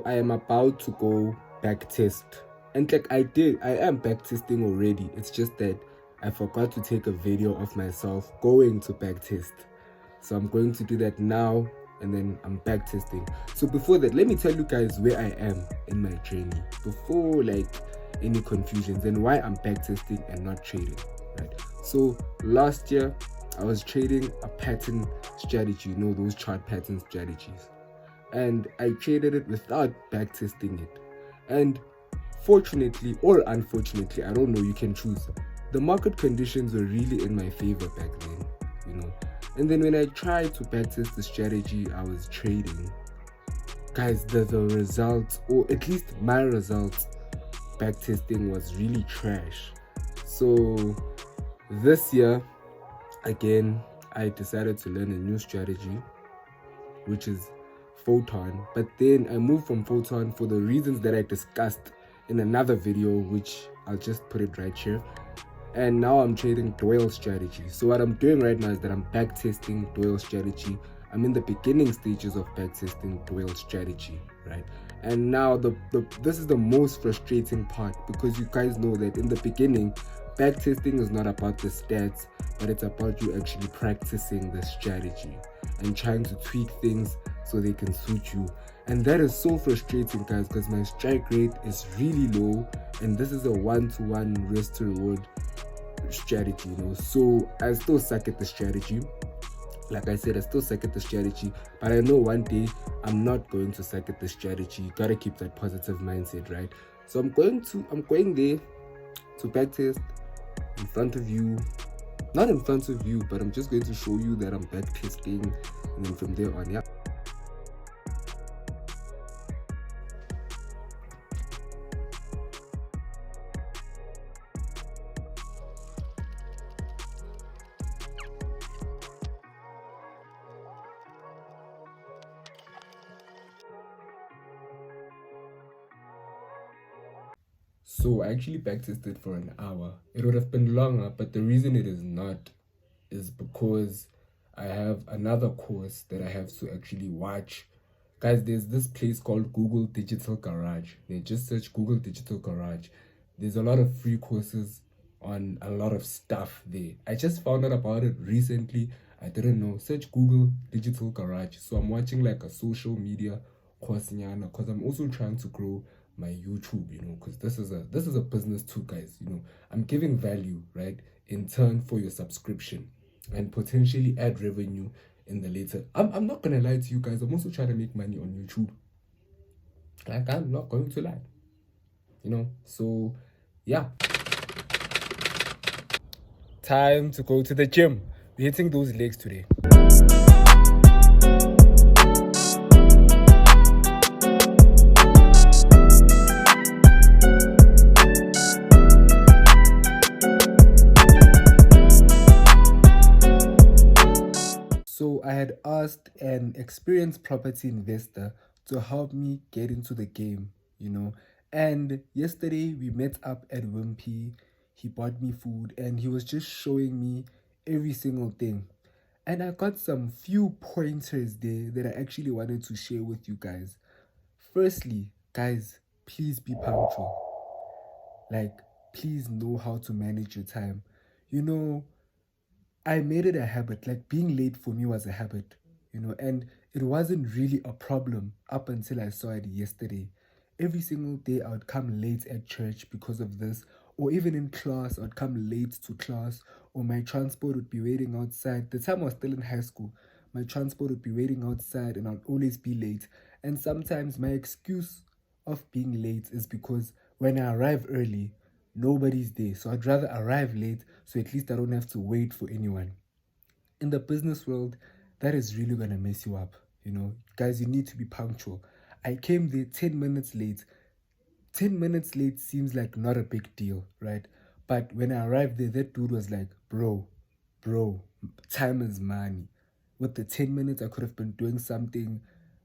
So I am about to go back test. And like I am back testing already. It's just that I forgot to take a video of myself going to back test. So I'm going to do that now and then I'm back testing. So before that, let me tell you guys where I am in my journey before like any confusions and why I'm back testing and not trading, right? So last year I was trading a pattern strategy, you know, those chart pattern strategies, and I traded it without back testing it. And fortunately or unfortunately, I don't know, you can choose, the market conditions were really in my favor back then, you know. And then when I tried to backtest the strategy I was trading, guys, the results, or at least my results backtesting, was really trash. So this year again I decided to learn a new strategy, which is photon. But then I moved from photon for the reasons that I discussed in another video, which I'll just put it right here. And now I'm trading Doyle strategy. So what I'm doing right now is that I'm back testing Doyle strategy. I'm in the beginning stages of back testing Doyle strategy, right? And now this is the most frustrating part, because you guys know that in the beginning, back testing is not about the stats, but it's about you actually practicing the strategy and trying to tweak things so they can suit you. And that is so frustrating, guys, because my strike rate is really low, and this is a one-to-one risk to reward strategy, you know. So I still suck at the strategy. Like I said, I still suck at the strategy, but I know one day I'm not going to suck at the strategy. You gotta keep that positive mindset, right? So I'm going there to backtest in front of you. Not in front of you, but I'm just going to show you that I'm backtesting, and then from there on, yeah. So I actually backtested for an hour. It would have been longer, but the reason it is not is because I have another course that I have to actually watch. Guys, there's this place called Google Digital Garage. They just search Google Digital Garage. There's a lot of free courses on a lot of stuff there. I just found out about it recently. I didn't know. Search Google Digital Garage. So I'm watching like a social media course because I'm also trying to grow my YouTube, you know, because this is a business too, guys. You know, I'm giving value, right, in turn for your subscription, and potentially add revenue in the later. I'm not gonna lie to you guys, I'm also trying to make money on YouTube. Like, I'm not going to lie, you know. So yeah, time to go to the gym. We're hitting those legs today. So I had asked an experienced property investor to help me get into the game, you know. And yesterday we met up at Wimpy. He bought me food and he was just showing me every single thing. And I got some few pointers there that I actually wanted to share with you guys. Firstly, guys, please be punctual. Like, please know how to manage your time. You know, I made it a habit. Like, being late for me was a habit, you know, and it wasn't really a problem up until I saw it yesterday. Every single day I would come late at church because of this, or even in class, I'd come late to class, or my transport would be waiting outside. The time I was still in high school, my transport would be waiting outside and I'd always be late. And sometimes my excuse of being late is because when I arrive early, nobody's there. So I'd rather arrive late so at least I don't have to wait for anyone. In the business world, that is really gonna mess you up. You know, guys, you need to be punctual. I came there 10 minutes late. 10 minutes late seems like not a big deal, right? But when I arrived there, that dude was like, bro, time is money. With the 10 minutes, I could have been doing something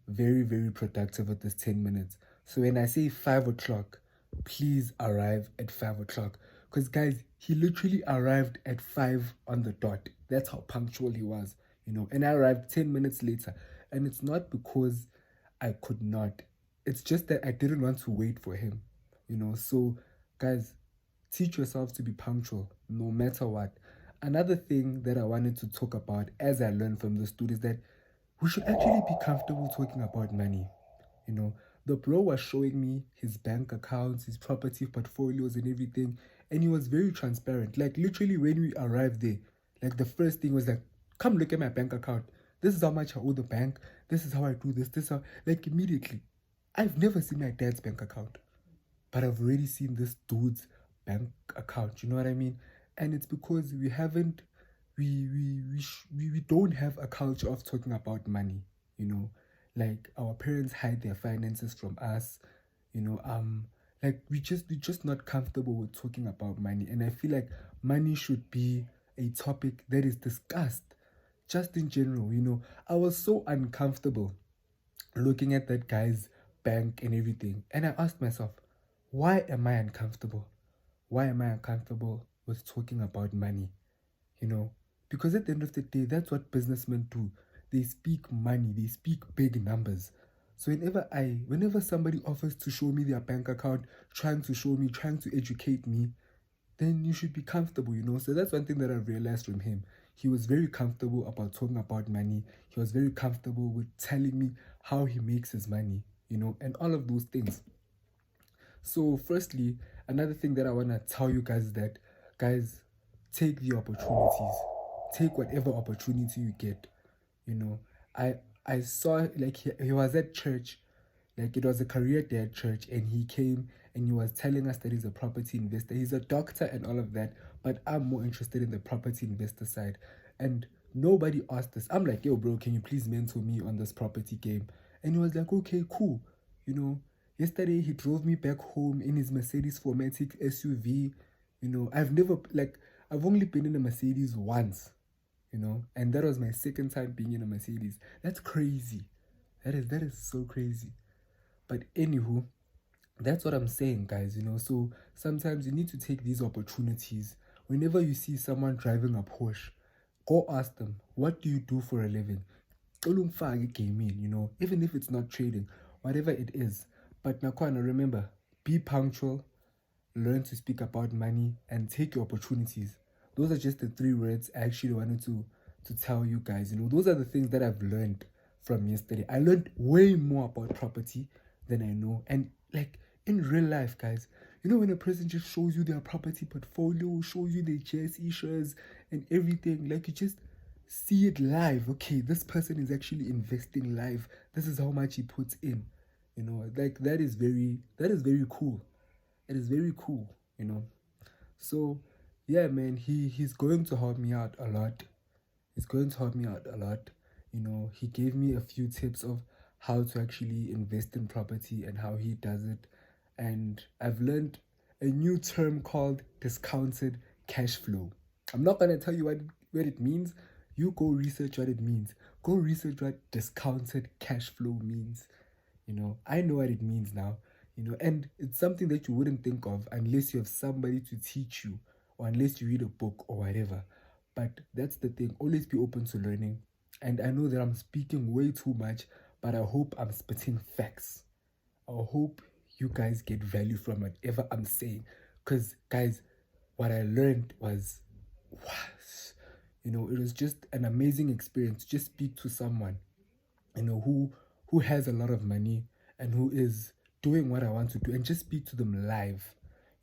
very, very productive with this 10 minutes. So when I say 5 o'clock, please arrive at 5 o'clock. Because, guys, he literally arrived at 5 on the dot. That's how punctual he was, you know. And I arrived 10 minutes later. And it's not because I could not. it's just that I didn't want to wait for him, So, guys, teach yourselves to be punctual no matter what. Another thing that I wanted to talk about as I learned from the story is that we should actually be comfortable talking about money. You know, the bro was showing me his bank accounts, his property portfolios, and everything, and he was very transparent. Like, literally, when we arrived there, like, the first thing was like, come look at my bank account. This is how much I owe the bank. This is how I do this. This is how, like, immediately. I've never seen my dad's bank account, but I've already seen this dude's bank account. You know what I mean? And it's because we haven't, we don't have a culture of talking about money. You know, like our parents hide their finances from us. You know, like we're just not comfortable with talking about money, and I feel like money should be a topic that is discussed, just in general. I was so uncomfortable looking at that guy's bank and everything. And I asked myself, why am I uncomfortable? Why am I uncomfortable with talking about money? You know, because at the end of the day, that's what businessmen do. They speak money, they speak big numbers. So whenever somebody offers to show me their bank account, trying to show me, trying to educate me, then you should be comfortable. So that's one thing that I realized from him. He was very comfortable about talking about money. He was very comfortable with telling me how he makes his money, and all of those things. So, firstly, another thing that I want to tell you guys is that, guys, take the opportunities. Take whatever opportunity you get. You know, I saw, like, he was at church, like it was a career day at church, and he came and he was telling us that he's a property investor. He's a doctor and all of that, but I'm more interested in the property investor side. And nobody asked us. I'm like, yo, bro, can you please mentor me on this property game? And he was like, okay, cool. You know, Yesterday he drove me back home in his Mercedes 4MATIC SUV. I've only been in a Mercedes once, and that was my second time being in a Mercedes. That's crazy. That is so crazy. But anywho, that's what I'm saying, guys. So sometimes you need to take these opportunities. Whenever you see someone driving a Porsche, go ask them, what do you do for a living? Gaming, even if it's not trading, whatever it is. But Nakwana, remember, be punctual, learn to speak about money, and take your opportunities. Those are just the 3 words I actually wanted to tell you guys. Those are the things that I've learned from yesterday. I learned way more about property than I know. And like in real life, guys, when a person just shows you their property portfolio, shows you their JSE shares and everything, like you just see it live. Okay, this person is actually investing live. This is how much he puts in. Like that is very cool. It is very cool. So yeah, man, he's going to help me out a lot. He's going to help me out a lot. He gave me a few tips of how to actually invest in property and how he does it. And I've learned a new term called discounted cash flow. I'm not going to tell you what it means. You go research what it means. Go research what discounted cash flow means. I know what it means now. And it's something that you wouldn't think of unless you have somebody to teach you or unless you read a book or whatever. But that's the thing. Always be open to learning. And I know that I'm speaking way too much, but I hope I'm spitting facts. I hope you guys get value from whatever I'm saying. Because, guys, what I learned it was just an amazing experience. Just speak to someone, who has a lot of money and who is doing what I want to do, and just speak to them live.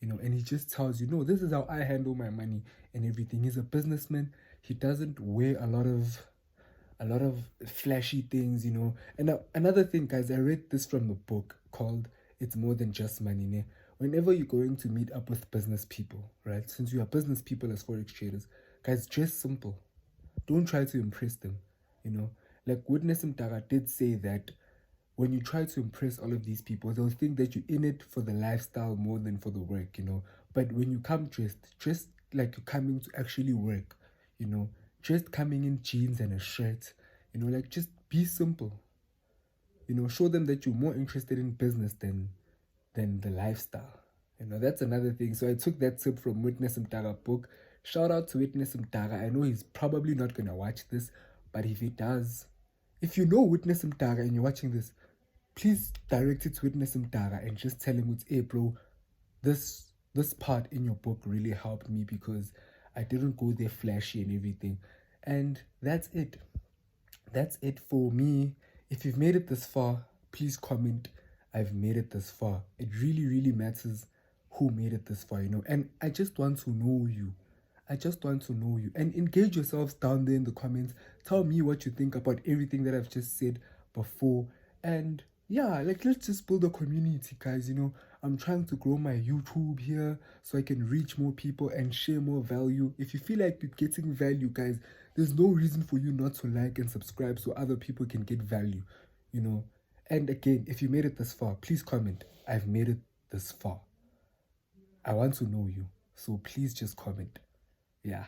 And he just tells you, no, this is how I handle my money and everything. He's a businessman. He doesn't wear a lot of flashy things. And another thing, guys, I read this from the book called It's More Than Just Money. Ne? Whenever you're going to meet up with business people, right? Since you are business people as Forex traders, guys, dress simple. Don't try to impress them. Like Witness Mtaga did say that when you try to impress all of these people, they'll think that you're in it for the lifestyle more than for the work. But when you come dressed like you're coming to actually work. Just coming in jeans and a shirt, like just be simple. Show them that you're more interested in business than the lifestyle. That's another thing. So I took that tip from Witness Mtaga book. Shout out to Witness Mtaga. I know he's probably not gonna watch this, but if he does, if you know Witness Mtaga and you're watching this, please direct it to witness Mdara and just tell him, hey bro, this part in your book really helped me because I didn't go there flashy and everything. And that's it. That's it for me. If you've made it this far, please comment, I've made it this far. It really, really matters who made it this far, And I just want to know you. I just want to know you. And engage yourselves down there in the comments. Tell me what you think about everything that I've just said before. And yeah, like, let's just build a community, guys. I'm trying to grow my YouTube here so I can reach more people and share more value. If you feel like you're getting value, guys, there's no reason for you not to like and subscribe so other people can get value. And again, if you made it this far, please comment, I've made it this far. I want to know you, so please just comment. Yeah.